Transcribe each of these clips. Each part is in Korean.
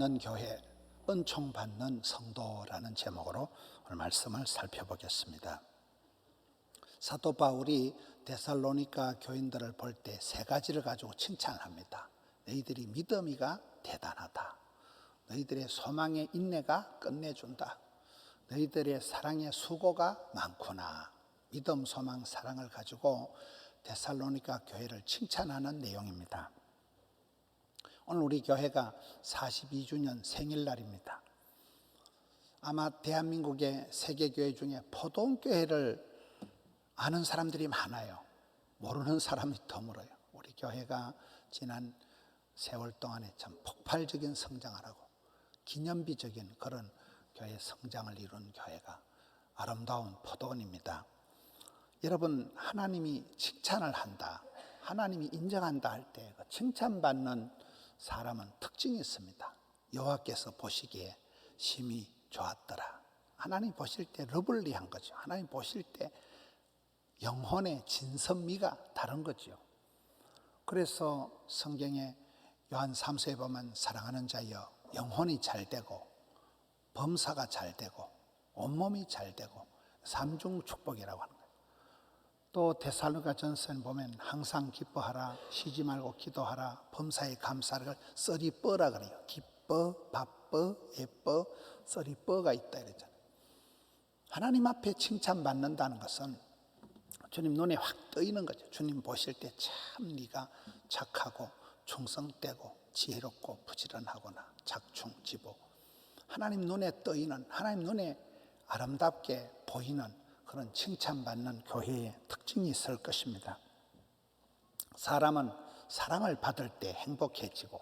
받는 교회, 은총 받는 성도라는 제목으로 오늘 말씀을 살펴보겠습니다. 사도 바울이 데살로니가 교인들을 볼 때 세 가지를 가지고 칭찬합니다. 너희들이 믿음이가 대단하다. 너희들의 소망의 인내가 끝내준다. 너희들의 사랑의 수고가 많구나. 믿음, 소망, 사랑을 가지고 데살로니가 교회를 칭찬하는 내용입니다. 오늘 우리 교회가 42주년 생일날입니다. 아마 대한민국의 세계교회 중에 포동교회를 아는 사람들이 많아요. 모르는 사람이 드물어요. 우리 교회가 지난 세월 동안에 참 폭발적인 성장을 하고 기념비적인 그런 교회 성장을 이룬 교회가 아름다운 포도원입니다. 여러분, 하나님이 칭찬을 한다, 하나님이 인정한다 할 때 그 칭찬받는 사람은 특징이 있습니다. 여호와께서 보시기에 심히 좋았더라. 하나님 보실 때 러블리한 거죠. 하나님 보실 때 영혼의 진선미가 다른 거죠. 그래서 성경에 요한 3서에 보면 사랑하는 자여 영혼이 잘 되고 범사가 잘 되고 온몸이 잘 되고 삼중 축복이라고 하는 거예요. 또 데살로니가 전서에 보면 항상 기뻐하라, 쉬지 말고 기도하라, 범사에 감사를 썰이 뻐라 그래요. 기뻐, 바뻐, 예뻐, 썰이 뻐가 있다 이랬잖아요. 하나님 앞에 칭찬받는다는 것은 주님 눈에 확 뜨이는 거죠. 주님 보실 때 참 네가 착하고 충성되고 지혜롭고 부지런하구나. 작충지보. 하나님 눈에 뜨이는, 하나님 눈에 아름답게 보이는 그런 칭찬받는 교회의 특징이 있을 것입니다. 사람은 사랑을 받을 때 행복해지고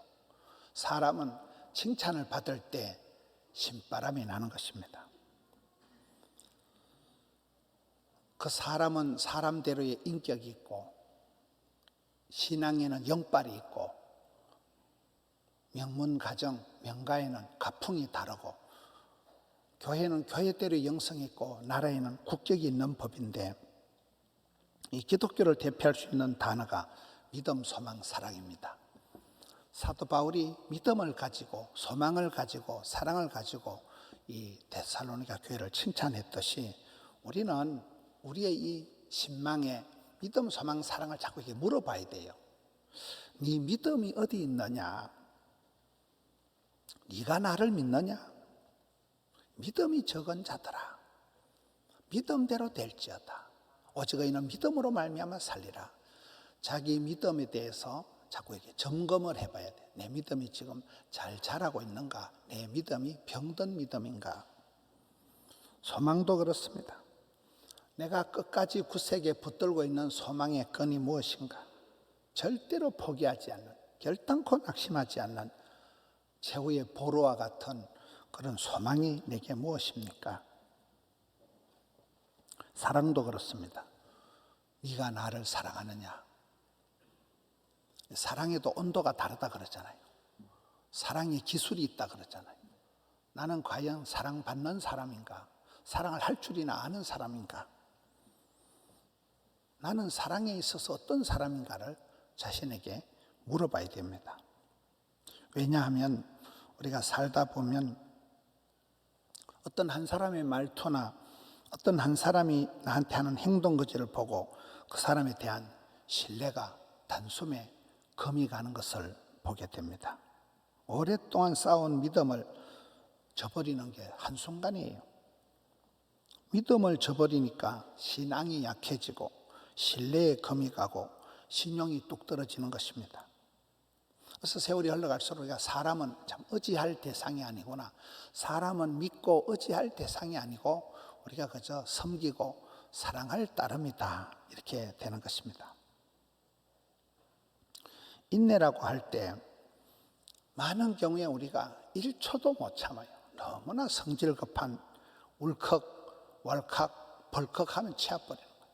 사람은 칭찬을 받을 때 신바람이 나는 것입니다. 그 사람은 사람대로의 인격이 있고 신앙에는 영빨이 있고 명문가정, 명가에는 가풍이 다르고 교회는 교회대로의 영성이 있고 나라에는 국격이 있는 법인데 이 기독교를 대표할 수 있는 단어가 믿음, 소망, 사랑입니다. 사도 바울이 믿음을 가지고 소망을 가지고 사랑을 가지고 이 데살로니가 교회를 칭찬했듯이 우리는 우리의 이 신망에 믿음, 소망, 사랑을 자꾸 이렇게 물어봐야 돼요. 네 믿음이 어디 있느냐? 네가 나를 믿느냐? 믿음이 적은 자들아 믿음대로 될지어다. 오직 이는 믿음으로 말미암아 살리라. 자기 믿음에 대해서 자꾸 이렇게 점검을 해봐야 돼. 내 믿음이 지금 잘 자라고 있는가? 내 믿음이 병든 믿음인가? 소망도 그렇습니다. 내가 끝까지 굳세게 붙들고 있는 소망의 끈이 무엇인가? 절대로 포기하지 않는, 결단코 낙심하지 않는 최후의 보루와 같은 그런 소망이 내게 무엇입니까? 사랑도 그렇습니다. 네가 나를 사랑하느냐? 사랑에도 온도가 다르다 그러잖아요. 사랑의 기술이 있다 그러잖아요. 나는 과연 사랑받는 사람인가? 사랑을 할 줄이나 아는 사람인가? 나는 사랑에 있어서 어떤 사람인가를 자신에게 물어봐야 됩니다. 왜냐하면 우리가 살다 보면 어떤 한 사람의 말투나 어떤 한 사람이 나한테 하는 행동 거지를 보고 그 사람에 대한 신뢰가 단숨에 금이 가는 것을 보게 됩니다. 오랫동안 쌓아온 믿음을 저버리는 게 한순간이에요. 믿음을 저버리니까 신앙이 약해지고 신뢰에 금이 가고 신용이 뚝 떨어지는 것입니다. 그래서 세월이 흘러갈수록 우리가 사람은 참 의지할 대상이 아니구나. 사람은 믿고 의지할 대상이 아니고 우리가 그저 섬기고 사랑할 따름이다. 이렇게 되는 것입니다. 인내라고 할 때 많은 경우에 우리가 1초도 못 참아요. 너무나 성질 급한 울컥, 왈칵, 벌컥 하면 치아버리는 거예요.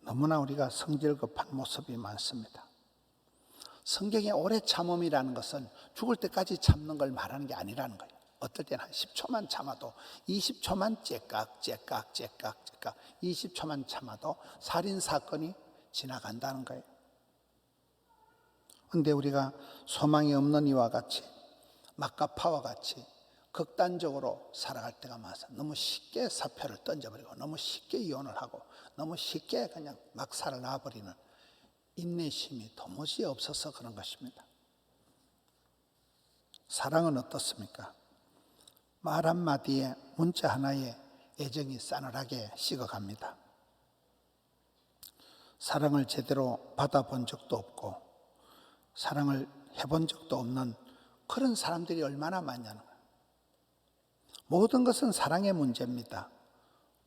너무나 우리가 성질 급한 모습이 많습니다. 성경의 오래 참음이라는 것은 죽을 때까지 참는 걸 말하는 게 아니라는 거예요. 어떨 때는 한 10초만 참아도 20초만 째깍 20초만 참아도 살인사건이 지나간다는 거예요. 그런데 우리가 소망이 없는 이와 같이 마카파와 같이 극단적으로 살아갈 때가 많아서 너무 쉽게 사표를 던져버리고 너무 쉽게 이혼을 하고 너무 쉽게 그냥 막 살아나버리는 인내심이 도무지 없어서 그런 것입니다. 사랑은 어떻습니까? 말 한마디에 문자 하나에 애정이 싸늘하게 식어갑니다. 사랑을 제대로 받아본 적도 없고 사랑을 해본 적도 없는 그런 사람들이 얼마나 많냐는 거예요. 모든 것은 사랑의 문제입니다.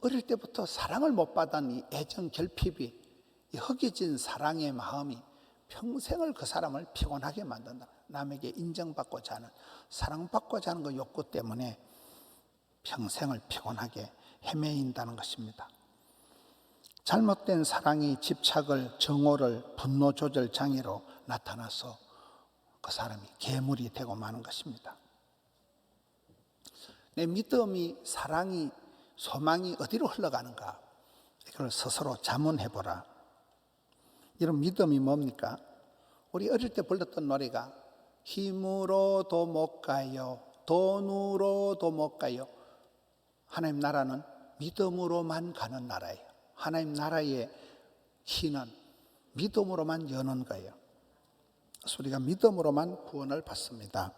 어릴 때부터 사랑을 못 받은 이 애정 결핍이, 이 허기진 사랑의 마음이 평생을 그 사람을 피곤하게 만든다. 남에게 인정받고자 하는, 사랑받고자 하는 그 욕구 때문에 평생을 피곤하게 헤매인다는 것입니다. 잘못된 사랑이 집착을, 정오를, 분노 조절 장애로 나타나서 그 사람이 괴물이 되고 마는 것입니다. 내 믿음이, 사랑이, 소망이 어디로 흘러가는가? 이걸 스스로 자문해보라. 이런 믿음이 뭡니까? 우리 어릴 때 불렀던 노래가 힘으로도 못 가요, 돈으로도 못 가요. 하나님 나라는 믿음으로만 가는 나라예요. 하나님 나라의 키는 믿음으로만 여는 거예요. 그래서 우리가 믿음으로만 구원을 받습니다.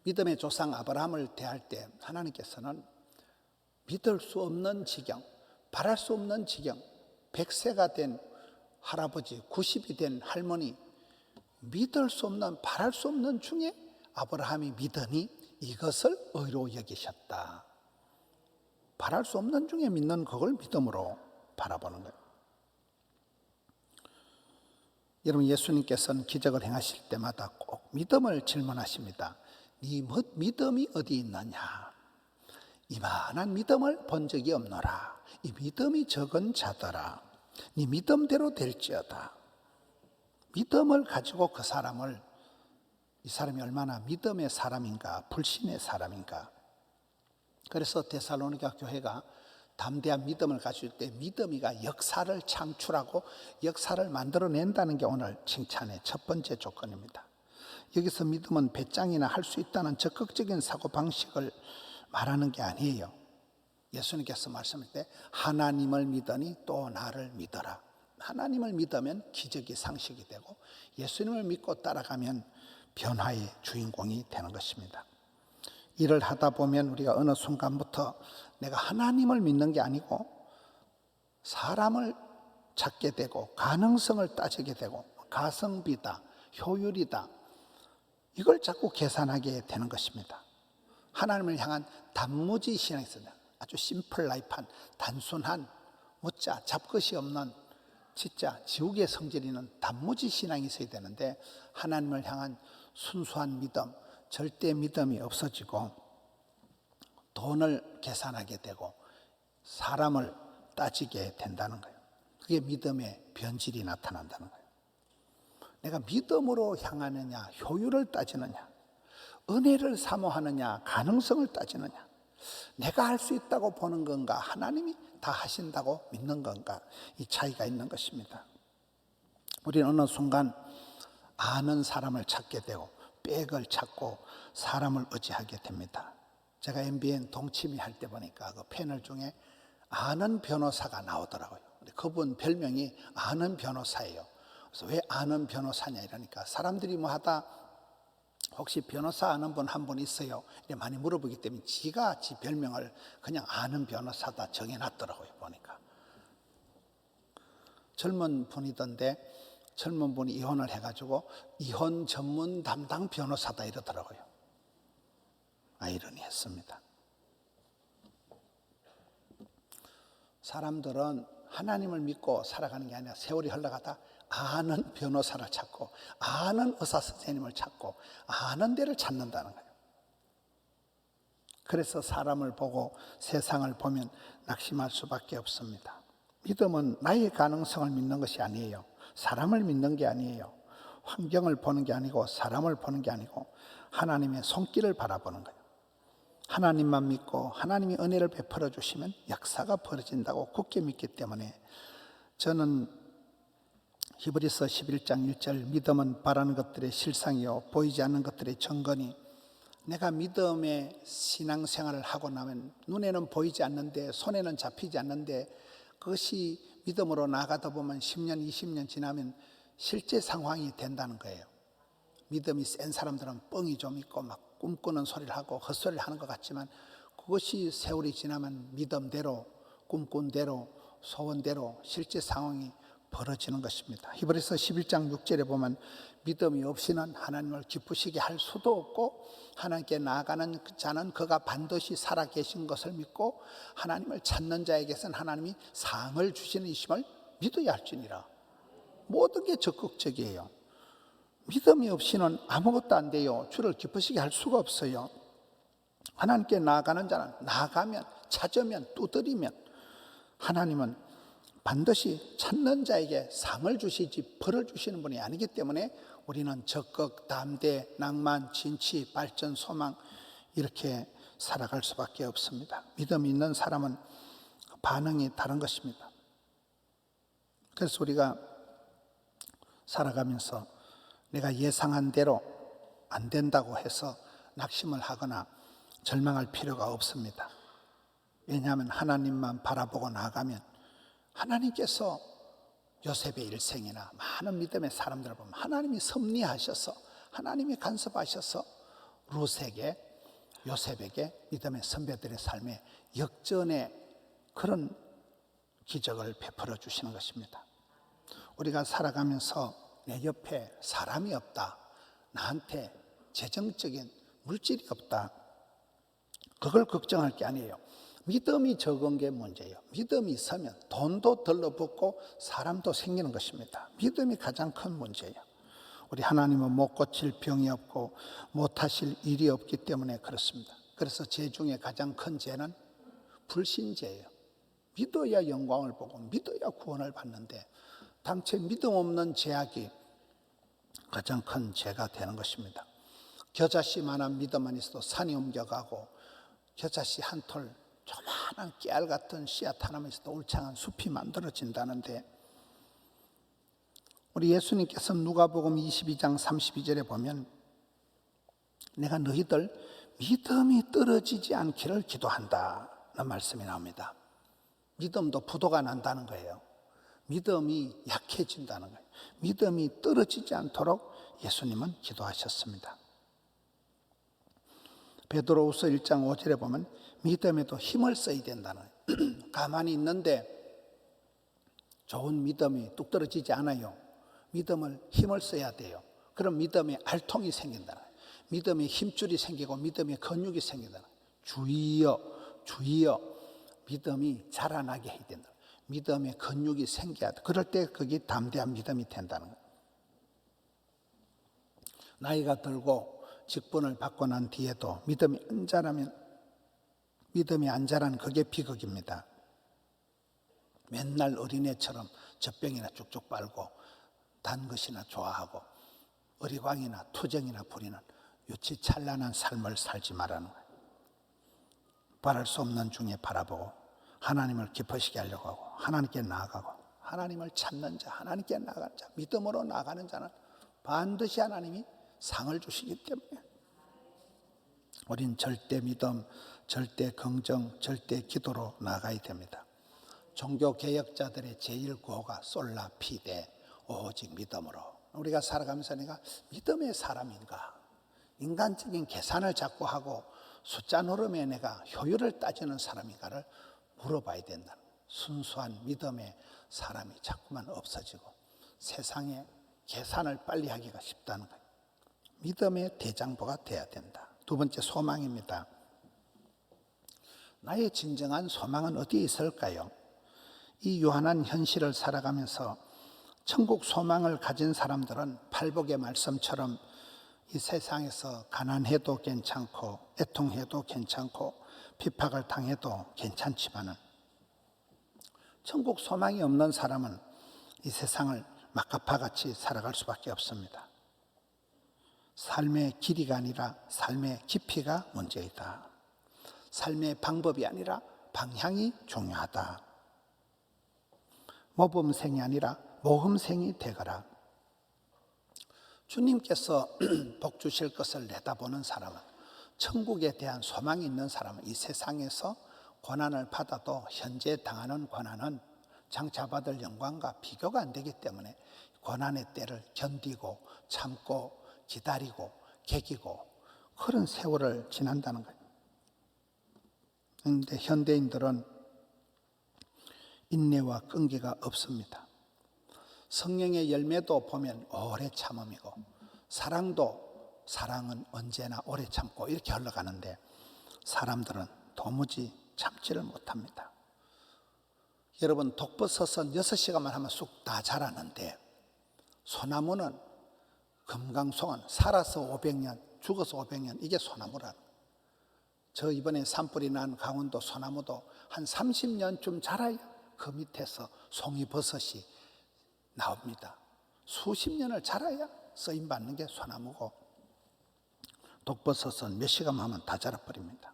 믿음의 조상 아브라함을 대할 때 하나님께서는 믿을 수 없는 지경, 바랄 수 없는 지경, 100세가 된 할아버지, 90이 된 할머니, 믿을 수 없는, 바랄 수 없는 중에 아브라함이 믿으니 이것을 의로 여기셨다. 바랄 수 없는 중에 믿는 그걸 믿음으로 바라보는 거예요. 여러분, 예수님께서는 기적을 행하실 때마다 꼭 믿음을 질문하십니다. 네 믿음이 어디 있느냐? 이만한 믿음을 본 적이 없노라. 이 믿음이 적은 자더라. 네 믿음대로 될지어다. 믿음을 가지고 그 사람을, 이 사람이 얼마나 믿음의 사람인가, 불신의 사람인가. 그래서 데살로니가 교회가 담대한 믿음을 가질 때 믿음이가 역사를 창출하고 역사를 만들어낸다는 게 오늘 칭찬의 첫 번째 조건입니다. 여기서 믿음은 배짱이나 할 수 있다는 적극적인 사고방식을 말하는 게 아니에요. 예수님께서 말씀할 때 하나님을 믿으니 또 나를 믿어라. 하나님을 믿으면 기적이 상식이 되고 예수님을 믿고 따라가면 변화의 주인공이 되는 것입니다. 일을 하다 보면 우리가 어느 순간부터 내가 하나님을 믿는 게 아니고 사람을 찾게 되고 가능성을 따지게 되고 가성비다, 효율이다, 이걸 자꾸 계산하게 되는 것입니다. 하나님을 향한 단무지 신앙이 있습니다. 아주 심플 라이프한 단순한 묻자 잡것이 없는 진짜 지옥의 성질이는 단무지 신앙이 있어야 되는데 하나님을 향한 순수한 믿음, 절대 믿음이 없어지고 돈을 계산하게 되고 사람을 따지게 된다는 거예요. 그게 믿음의 변질이 나타난다는 거예요. 내가 믿음으로 향하느냐, 효율을 따지느냐, 은혜를 사모하느냐, 가능성을 따지느냐, 내가 할 수 있다고 보는 건가, 하나님이 다 하신다고 믿는 건가, 이 차이가 있는 것입니다. 우리는 어느 순간 아는 사람을 찾게 되고 백을 찾고 사람을 의지하게 됩니다. 제가 MBN 동치미 할 때 보니까 그 패널 중에 아는 변호사가 나오더라고요. 그분 별명이 아는 변호사예요. 그래서 왜 아는 변호사냐 이러니까 사람들이 뭐 하다 혹시 변호사 아는 분 한 분 있어요? 이렇게 많이 물어보기 때문에 지가 지 별명을 그냥 아는 변호사다 정해놨더라고요. 보니까 젊은 분이던데 젊은 분이 이혼을 해가지고 이혼 전문 담당 변호사다 이러더라고요. 아이러니했습니다. 사람들은 하나님을 믿고 살아가는 게 아니라 세월이 흘러가다 아는 변호사를 찾고 아는 의사 선생님을 찾고 아는 데를 찾는다는 거예요. 그래서 사람을 보고 세상을 보면 낙심할 수밖에 없습니다. 믿음은 나의 가능성을 믿는 것이 아니에요. 사람을 믿는 게 아니에요. 환경을 보는 게 아니고 사람을 보는 게 아니고 하나님의 손길을 바라보는 거예요. 하나님만 믿고 하나님이 은혜를 베풀어 주시면 역사가 벌어진다고 굳게 믿기 때문에 저는 히브리서 11장 1절 믿음은 바라는 것들의 실상이요 보이지 않는 것들의 증거니 내가 믿음의 신앙생활을 하고 나면 눈에는 보이지 않는데 손에는 잡히지 않는데 그것이 믿음으로 나가다 보면 10년 20년 지나면 실제 상황이 된다는 거예요. 믿음이 센 사람들은 뻥이 좀 있고 막 꿈꾸는 소리를 하고 헛소리를 하는 것 같지만 그것이 세월이 지나면 믿음대로 꿈꾼 대로 소원대로 실제 상황이 벌어지는 것입니다. 히브리서 11장 6절에 보면 믿음이 없이는 하나님을 기쁘시게 할 수도 없고 하나님께 나아가는 자는 그가 반드시 살아계신 것을 믿고 하나님을 찾는 자에게서는 하나님이 상을 주시는 이심을 믿어야 할지니라. 모든 게 적극적이에요. 믿음이 없이는 아무것도 안 돼요. 주를 기쁘시게 할 수가 없어요. 하나님께 나아가는 자는 나아가면 찾으면 두드리면 하나님은 반드시 찾는 자에게 상을 주시지 벌을 주시는 분이 아니기 때문에 우리는 적극, 담대, 낭만, 진취, 발전, 소망 이렇게 살아갈 수밖에 없습니다. 믿음이 있는 사람은 반응이 다른 것입니다. 그래서 우리가 살아가면서 내가 예상한 대로 안 된다고 해서 낙심을 하거나 절망할 필요가 없습니다. 왜냐하면 하나님만 바라보고 나아가면 하나님께서 요셉의 일생이나 많은 믿음의 사람들을 보면 하나님이 섭리하셔서 하나님이 간섭하셔서 룻에게 요셉에게 믿음의 선배들의 삶에 역전의 그런 기적을 베풀어 주시는 것입니다. 우리가 살아가면서 내 옆에 사람이 없다, 나한테 재정적인 물질이 없다, 그걸 걱정할 게 아니에요. 믿음이 적은 게 문제예요. 믿음이 있으면 돈도 들러붙고 사람도 생기는 것입니다. 믿음이 가장 큰 문제예요. 우리 하나님은 못 고칠 병이 없고 못 하실 일이 없기 때문에 그렇습니다. 그래서 죄 중에 가장 큰 죄는 불신죄예요. 믿어야 영광을 보고 믿어야 구원을 받는데 당최 믿음 없는 죄악이 가장 큰 죄가 되는 것입니다. 겨자씨만한 믿음만 있어도 산이 옮겨가고 겨자씨 한 톨 조만한 깨알 같은 씨앗 하나만 있어도 울창한 숲이 만들어진다는데 우리 예수님께서 누가복음 22장 32절에 보면 내가 너희들 믿음이 떨어지지 않기를 기도한다는 말씀이 나옵니다. 믿음도 부도가 난다는 거예요. 믿음이 약해진다는 거예요. 믿음이 떨어지지 않도록 예수님은 기도하셨습니다. 베드로후서 1장 5절에 보면 믿음에도 힘을 써야 된다는 거예요. 가만히 있는데 좋은 믿음이 뚝 떨어지지 않아요. 믿음을 힘을 써야 돼요. 그럼 믿음의 알통이 생긴다는 거예요. 믿음의 힘줄이 생기고 믿음의 근육이 생긴다는 거예요. 주여 주여 믿음이 자라나게 해야 된다. 믿음의 근육이 생겨야 돼. 그럴 때 그게 담대한 믿음이 된다는 거예요. 나이가 들고 직분을 받고 난 뒤에도 믿음이 안 자라는 그게 비극입니다. 맨날 어린애처럼 젖병이나 쭉쭉 빨고 단 것이나 좋아하고 어리광이나 투정이나 부리는 유치찬란한 삶을 살지 말라는 거예요. 바랄 수 없는 중에 바라보고 하나님을 기쁘시게 하려고 하고 하나님께 나아가고 하나님을 찾는 자, 하나님께 나아가는 자, 믿음으로 나아가는 자는 반드시 하나님이 상을 주시기 때문에 우린 절대 믿음, 절대 긍정, 절대 기도로 나아가야 됩니다. 종교개혁자들의 제일 구호가 솔라 피데 오직 믿음으로. 우리가 살아가면서 내가 믿음의 사람인가, 인간적인 계산을 자꾸 하고 숫자 노름에 내가 효율을 따지는 사람인가를 물어봐야 된다는 거예요. 순수한 믿음의 사람이 자꾸만 없어지고 세상에 계산을 빨리 하기가 쉽다는 거예요. 믿음의 대장부가 돼야 된다. 두 번째, 소망입니다. 나의 진정한 소망은 어디에 있을까요? 이 유한한 현실을 살아가면서 천국 소망을 가진 사람들은 팔복의 말씀처럼 이 세상에서 가난해도 괜찮고 애통해도 괜찮고 핍박을 당해도 괜찮지만은 천국 소망이 없는 사람은 이 세상을 막가파같이 살아갈 수밖에 없습니다. 삶의 길이가 아니라 삶의 깊이가 문제이다. 삶의 방법이 아니라 방향이 중요하다. 모범생이 아니라 모험생이 되거라. 주님께서 복 주실 것을 내다보는 사람은, 천국에 대한 소망이 있는 사람은 이 세상에서 고난을 받아도 현재 당하는 고난은 장차 받을 영광과 비교가 안 되기 때문에 고난의 때를 견디고 참고 기다리고 개기고 그런 세월을 지난다는 거예요. 그런데 현대인들은 인내와 끈기가 없습니다. 성령의 열매도 보면 오래 참음이고, 사랑은 언제나 오래 참고 이렇게 흘러가는데, 사람들은 도무지 참지를 못합니다. 여러분, 독버섯은 6시간만 하면 쑥 다 자라는데, 소나무는, 금강송은 살아서 500년, 죽어서 500년, 이게 소나무라는 거예요. 저 이번에 산불이 난 강원도 소나무도 한 30년쯤 자라야 그 밑에서 송이버섯이 나옵니다. 수십 년을 자라야 쓰임받는 게 소나무고, 독버섯은 몇 시간만 하면 다 자라버립니다.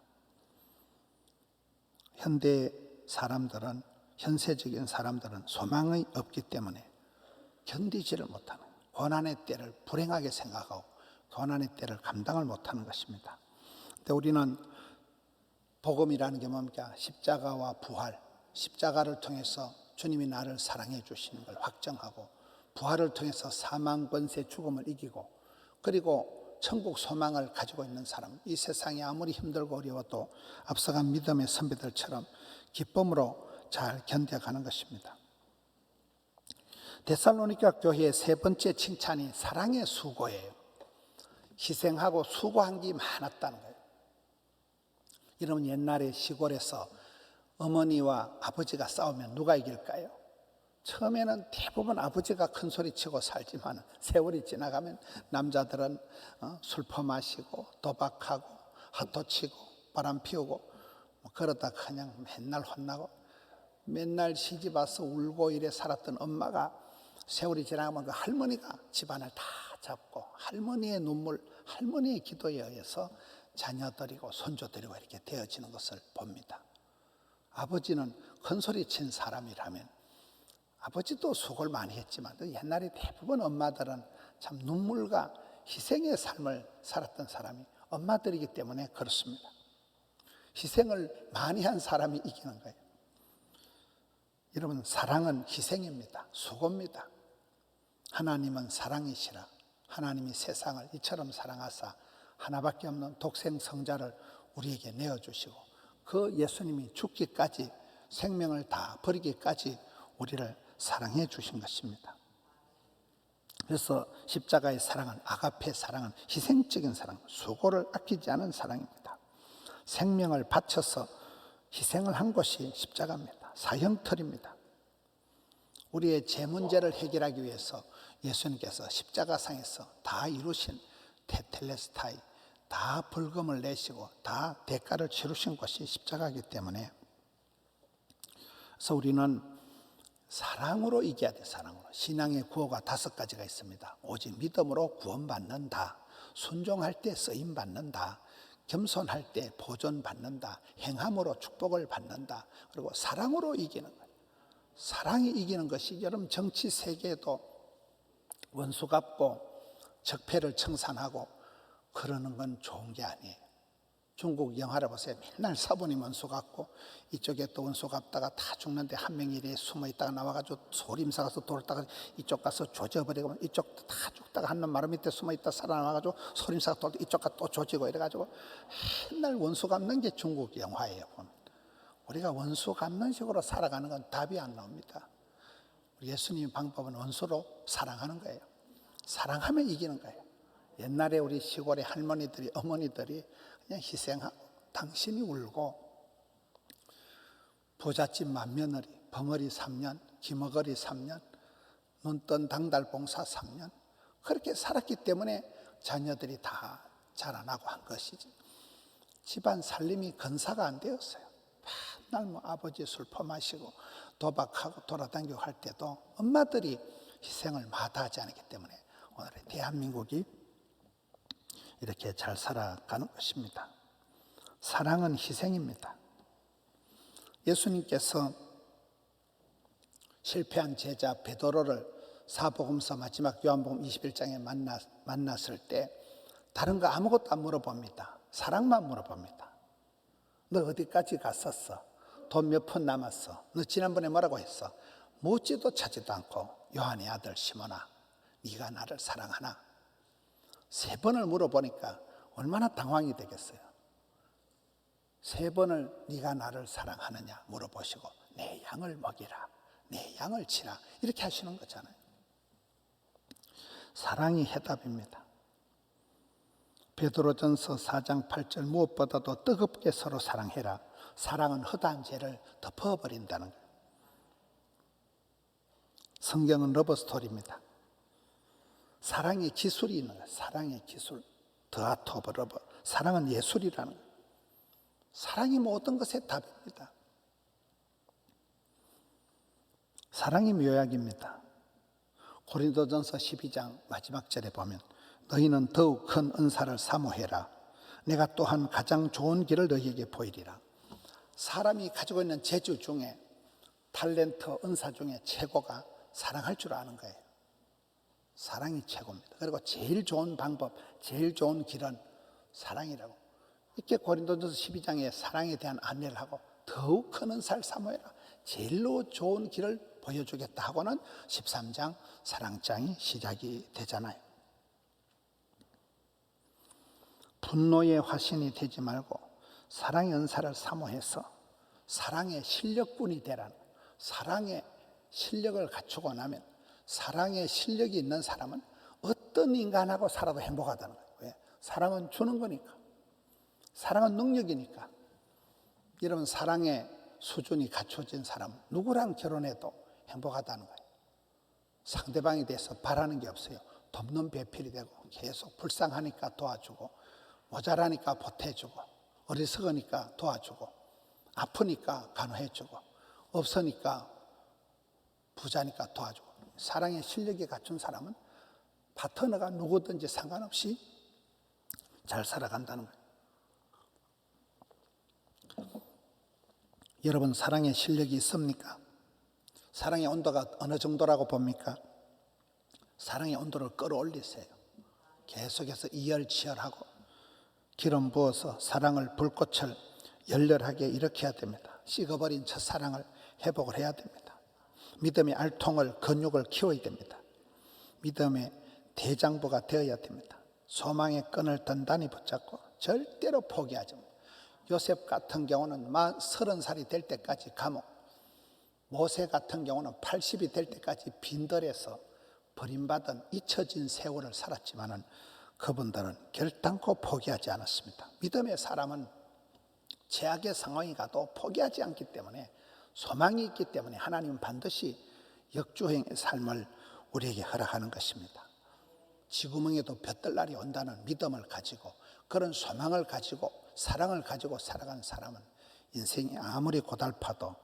현세적인 사람들은 소망이 없기 때문에 견디지를 못하는, 고난의 때를 불행하게 생각하고 고난의 때를 감당을 못하는 것입니다. 근데 우리는 복음이라는 게 뭡니까? 십자가와 부활, 십자가를 통해서 주님이 나를 사랑해 주시는 걸 확정하고, 부활을 통해서 사망, 권세, 죽음을 이기고, 그리고 천국 소망을 가지고 있는 사람, 이 세상이 아무리 힘들고 어려워도 앞서간 믿음의 선배들처럼 기쁨으로 잘 견뎌가는 것입니다. 데살로니가 교회의 세 번째 칭찬이 사랑의 수고예요. 희생하고 수고한 게 많았다는 거예요. 여러분, 옛날에 시골에서 어머니와 아버지가 싸우면 누가 이길까요? 처음에는 대부분 아버지가 큰 소리 치고 살지만, 세월이 지나가면 남자들은 술 퍼마시고 도박하고 핫도 치고 바람 피우고 그러다 그냥 맨날 혼나고, 맨날 시집 와서 울고 이래 살았던 엄마가 세월이 지나가면 그 할머니가 집안을 다 잡고, 할머니의 눈물, 할머니의 기도에 의해서 자녀들이고 손주들이고 이렇게 되어지는 것을 봅니다. 아버지는 큰소리 친 사람이라면, 아버지도 수고를 많이 했지만 옛날에 대부분 엄마들은 참 눈물과 희생의 삶을 살았던 사람이 엄마들이기 때문에 그렇습니다. 희생을 많이 한 사람이 이기는 거예요. 여러분, 사랑은 희생입니다. 수고입니다. 하나님은 사랑이시라. 하나님이 세상을 이처럼 사랑하사 하나밖에 없는 독생 성자를 우리에게 내어주시고, 그 예수님이 죽기까지, 생명을 다 버리기까지 우리를 사랑해 주신 것입니다. 그래서 십자가의 사랑은, 아가페 사랑은 희생적인 사랑, 수고를 아끼지 않은 사랑입니다. 생명을 바쳐서 희생을 한 것이 십자가입니다. 사형틀입니다. 우리의 죄 문제를 해결하기 위해서 예수님께서 십자가상에서 다 이루신 테텔레스타이, 다 벌금을 내시고 다 대가를 치르신 것이 십자가이기 때문에, 그래서 우리는 사랑으로 이겨야 돼. 사랑으로. 신앙의 구호가 5가지가 있습니다. 오직 믿음으로 구원받는다, 순종할 때 쓰임받는다, 겸손할 때 보존받는다, 행함으로 축복을 받는다, 그리고 사랑으로 이기는 거예요. 사랑이 이기는 것이, 여러분, 정치 세계에도 원수 갚고 적폐를 청산하고 그러는 건 좋은 게 아니에요. 중국 영화를 보세요. 맨날 사부님 원수 갚고 이쪽에 또 원수 갚다가 다 죽는데 한 명이 이래 숨어 있다가 나와가지고 소림사 가서 돌다가 이쪽 가서 조져버리고, 이쪽 다 죽다가 한 놈 마루 밑에 숨어 있다 살아나와가지고 소림사가 돌다 이쪽 가서 또 조지고 이래가지고 맨날 원수 갚는 게 중국 영화예요. 우리가 원수 갚는 식으로 살아가는 건 답이 안 나옵니다. 예수님의 방법은 원수로 사랑하는 거예요. 사랑하면 이기는 거예요. 옛날에 우리 시골의 할머니들이, 어머니들이 그냥 희생하고, 당신이 울고, 부잣집 맏며느리 벙어리 3년, 기머거리 3년, 눈뜬 당달봉사 3년, 그렇게 살았기 때문에 자녀들이 다 자라나고 한 것이지, 집안 살림이 건사가 안 되었어요. 맨날 뭐 아버지 술 퍼마시고 도박하고 돌아다니고 할 때도 엄마들이 희생을 마다하지 않았기 때문에 오늘의 대한민국이 이렇게 잘 살아가는 것입니다. 사랑은 희생입니다. 예수님께서 실패한 제자 베드로를 사복음서 마지막 요한복음 21장에 만났을 때 다른 거 아무것도 안 물어봅니다. 사랑만 물어봅니다. 너 어디까지 갔었어? 돈 몇 푼 남았어? 너 지난번에 뭐라고 했어? 묻지도 차지도 않고 요한의 아들 시몬아, 네가 나를 사랑하나? 3번을 물어보니까 얼마나 당황이 되겠어요. 3번을 네가 나를 사랑하느냐 물어보시고 내 양을 먹이라, 내 양을 치라, 이렇게 하시는 거잖아요. 사랑이 해답입니다. 베드로전서 4장 8절 무엇보다도 뜨겁게 서로 사랑해라. 사랑은 허다한 죄를 덮어버린다는 거예요. 성경은 러브스토리입니다. 사랑의 기술이 있는 거예요. 사랑의 기술. 더 아트 오브 러브. 사랑은 예술이라는 거예요. 사랑이 모든 것의 답입니다. 사랑이 묘약입니다. 고린도전서 12장 마지막 절에 보면 너희는 더욱 큰 은사를 사모해라. 내가 또한 가장 좋은 길을 너희에게 보이리라. 사람이 가지고 있는 재주 중에, 탤런트, 은사 중에 최고가 사랑할 줄 아는 거예요. 사랑이 최고입니다. 그리고 제일 좋은 방법, 제일 좋은 길은 사랑이라고. 이렇게 고린도전서 12장에 사랑에 대한 안내를 하고 더욱 큰 은사를 사모해라. 제일로 좋은 길을 보여주겠다 하고는 13장 사랑장이 시작이 되잖아요. 분노의 화신이 되지 말고 사랑의 은사를 사모해서 사랑의 실력꾼이 되라는, 사랑의 실력을 갖추고 나면, 사랑의 실력이 있는 사람은 어떤 인간하고 살아도 행복하다는 거예요. 왜? 사랑은 주는 거니까. 사랑은 능력이니까. 여러분, 사랑의 수준이 갖춰진 사람은 누구랑 결혼해도 행복하다는 거예요. 상대방에 대해서 바라는 게 없어요. 덮는 배필이 되고 계속 불쌍하니까 도와주고, 모자라니까 보태주고, 어리석으니까 도와주고, 아프니까 간호해주고, 없으니까 부자니까 도와주고. 사랑의 실력이 갖춘 사람은 파트너가 누구든지 상관없이 잘 살아간다는 거예요. 여러분, 사랑의 실력이 있습니까? 사랑의 온도가 어느 정도라고 봅니까? 사랑의 온도를 끌어올리세요. 계속해서 이열치열하고 기름 부어서 사랑을, 불꽃을 열렬하게 일으켜야 됩니다. 식어버린 첫사랑을 회복을 해야 됩니다. 믿음의 알통을, 근육을 키워야 됩니다. 믿음의 대장부가 되어야 됩니다. 소망의 끈을 단단히 붙잡고 절대로 포기하지 마. 요셉 같은 경우는 30살이 될 때까지 감옥, 모세 같은 경우는 80이 될 때까지 빈들에서 버림받은 잊혀진 세월을 살았지만은 그분들은 결단코 포기하지 않았습니다. 믿음의 사람은 최악의 상황이 가도 포기하지 않기 때문에, 소망이 있기 때문에 하나님은 반드시 역주행의 삶을 우리에게 허락하는 것입니다. 지구멍에도 볕들 날이 온다는 믿음을 가지고, 그런 소망을 가지고, 사랑을 가지고 살아가는 사람은 인생이 아무리 고달파도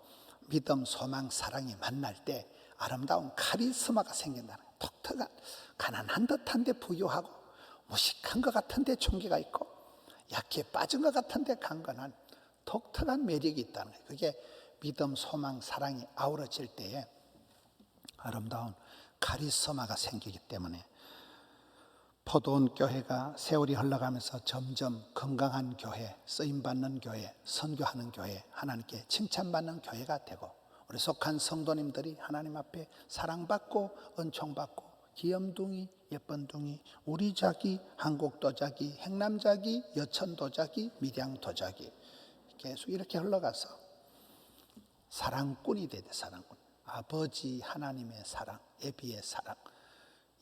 믿음, 소망, 사랑이 만날 때 아름다운 카리스마가 생긴다는 거예요. 독특한, 가난한 듯한데 부유하고, 무식한 것 같은데 총기가 있고, 약해 빠진 것 같은데 강건한 독특한 매력이 있다는 거예요. 그게 믿음, 소망, 사랑이 아우러질 때에 아름다운 카리스마가 생기기 때문에 포도원 교회가 세월이 흘러가면서 점점 건강한 교회, 쓰임받는 교회, 선교하는 교회, 하나님께 칭찬받는 교회가 되고, 우리 속한 성도님들이 하나님 앞에 사랑받고 은총받고, 귀염둥이, 예쁜둥이, 우리 자기, 한국 도자기, 행남 자기, 여천 도자기, 밀양 도자기, 계속 이렇게 흘러가서 사랑꾼이 되대. 사랑꾼. 아버지 하나님의 사랑, 애비의 사랑,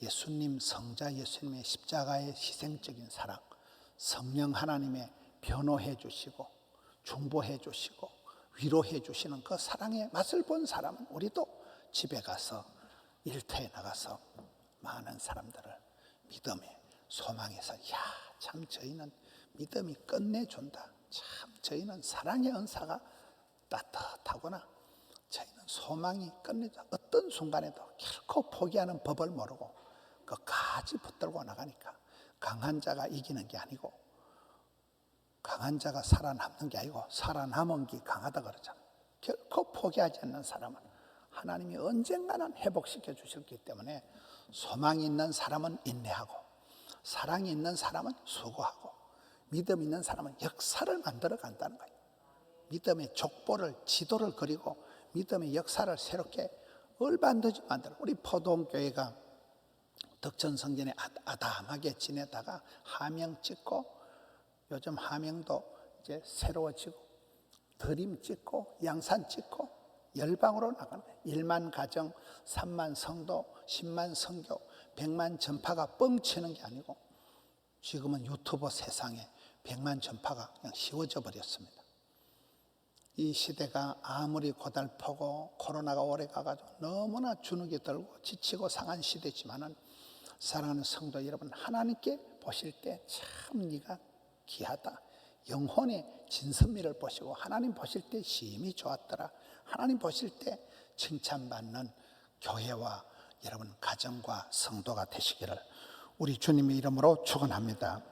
예수님, 성자 예수님의 십자가의 희생적인 사랑, 성령 하나님의 변호해 주시고 중보해 주시고 위로해 주시는 그 사랑의 맛을 본 사람은 우리도 집에 가서 일터에 나가서 많은 사람들을 믿음의 소망에서, 야, 참 저희는 믿음이 끝내준다, 참 저희는 사랑의 은사가 따뜻하구나, 저희는 소망이 끝내준다, 어떤 순간에도 결코 포기하는 법을 모르고 끝까지 붙들고 나가니까 강한 자가 이기는 게 아니고, 강한 자가 살아남는 게 아니고 살아남은 게 강하다 그러잖아요. 결코 포기하지 않는 사람은 하나님이 언젠가는 회복시켜 주셨기 때문에 소망이 있는 사람은 인내하고 사랑이 있는 사람은 수고하고 믿음 있는 사람은 역사를 만들어 간다는 거예요. 믿음의 족보를 지도를 그리고 믿음의 역사를 새롭게 얼반듯이 만들어. 우리 포도원교회가 덕천성전에 아담하게 지내다가 하명 찍고 요즘 하명도 이제 새로워지고 드림 찍고 양산 찍고 열방으로 나가는 거예요. 1만 가정, 3만 성도, 10만 성교, 100만 전파가 뻥치는 게 아니고 지금은 유튜브 세상에 100만 전파가 그냥 쉬워져 버렸습니다. 이 시대가 아무리 고달프고 코로나가 오래 가가지고 너무나 주눅이 들고 지치고 상한 시대지만은 사랑하는 성도 여러분, 하나님께 보실 때 참 네가 귀하다. 영혼의 진선미를 보시고 하나님 보실 때 심히 좋았더라. 하나님 보실 때 칭찬받는 교회와 여러분 가정과 성도가 되시기를 우리 주님의 이름으로 축원합니다.